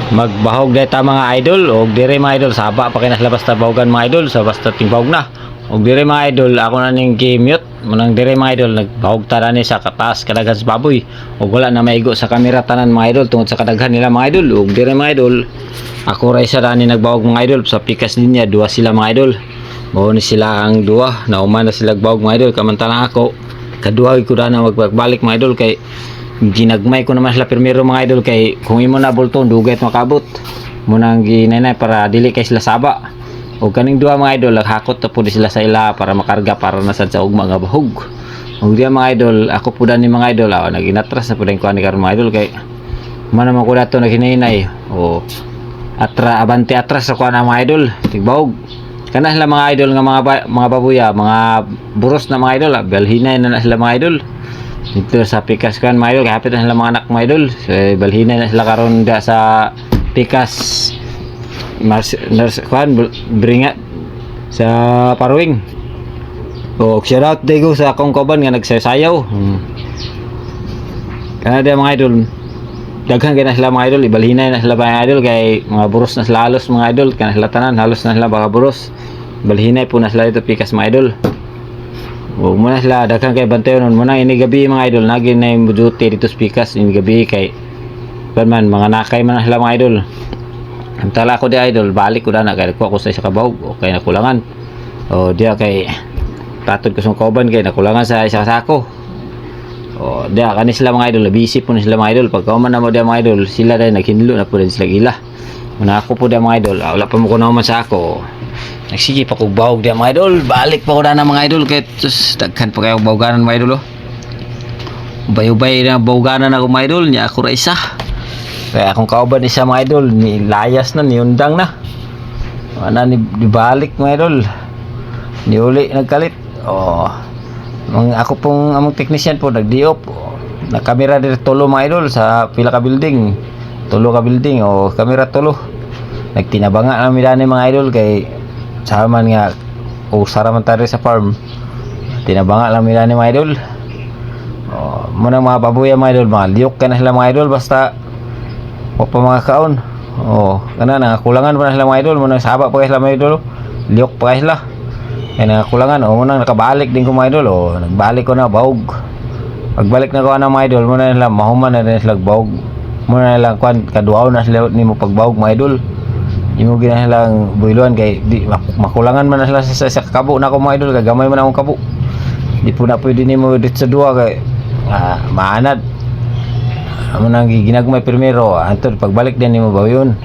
magbahog data mga idol og dire mga idol saba pa kay naslabas ta bahogan mga idol sa basta timbawog na og dire mga idol ako na ning gi-mute munang dire mga idol nagbahog ta ni sa kataas kadaghan sa baboy og wala na maigo sa kamera tanan mga idol tungod sa kadaghan nila mga idol og dire mga idol ako ra isa dani nagbahog mga idol sa pikas linya duha sila mga idol mao ni sila ang duha nauman na sila nagbahog mga idol kamantalang ako kaduha ko na magbalik mga idol kay ginagmay ko naman sila primero mga idol kay kung imo na bulton dugay makabot mo nang ginanay para dili kay sila saba o kaning duha mga idol naghakot ta pud sila sa ila para makarga para nasad sa ugma nga bahog og diya mga idol ako pud ni mga idol naginatras na pud ang kuan ni karon mga idol kay man naman ko dato naghinay o abante atras sa kuan mga idol tigbahog kana sila mga idol nga mga babuya mga buros na mga idol balhinay na sila mga idol dito sa pikas kan mga idol kapit na sila mga anak mga idol so, balhinay na sila karon da sa pikas kan bringat sa paruwing o shout out digo sa akong kauban nga nagsayaw kana dia mga idol daghan kay na sila mga idol ibalhinay na sila mga idol kay mga buros na sila halos mga idol kana sila tanan halos na sila baka buros balhinay po na sila dito pikas mga idol o muna sila daghan kay bantayon muna ini gabi mga idol nagi na yung duty dito sa pikas ini gabi kay man mga nakay man sila mga idol ang tala ko di idol balik ko na kay kuha ko sa isa kabahog o kay nakulangan o diya kay tatod ko sa kauban kay nakulangan sa isa sako o diya kani sila mga idol busy po na sila mga idol pagkauman na mo diya mga idol sila dahil naghinlo na po din sila gila muna ako po diya mga idol wala pa mo ko naman sa ako nagsige pa kong bahog diya mga idol balik pa ko na mga idol kay daghan pa kayo bahoganan mga idol ubay-ubay na bahoganan ako mga idol niya ako ra isa kaya akong kauban isa mga idol ni layas na niundang na ana ni balik mga idol ni uli nagkalit ako pong among technician po nagdiop na kamera dito tulo mga idol sa pila ka building tulo ka building o kamera tulo nagtinabanga namin dani mga idol kay saman nga saraman tayo sa farm tinabanga lang nila ni mga idol muna mga babuya mga idol mga liyok ka na sila mga idol basta wag pa mga kaon kana nangakulangan pa na sila mga idol muna saba pa sila mga idol liyok pa sila kaya nangakulangan muna nakabalik din ko mga idol nagbalik ko na bahog pagbalik na ko na mga idol muna nila mahuman na rin sila bahog muna nila kaduaw na sila ni mo pagbahog mga idol imo ginahalang builuan kay di makulangan man na sila sa kabo na ko mga idol kagamay man akong kabo di po na pwede nimo dito sa duha kay maanad amo nang ginagmay primero antod pagbalik din nimo baw yun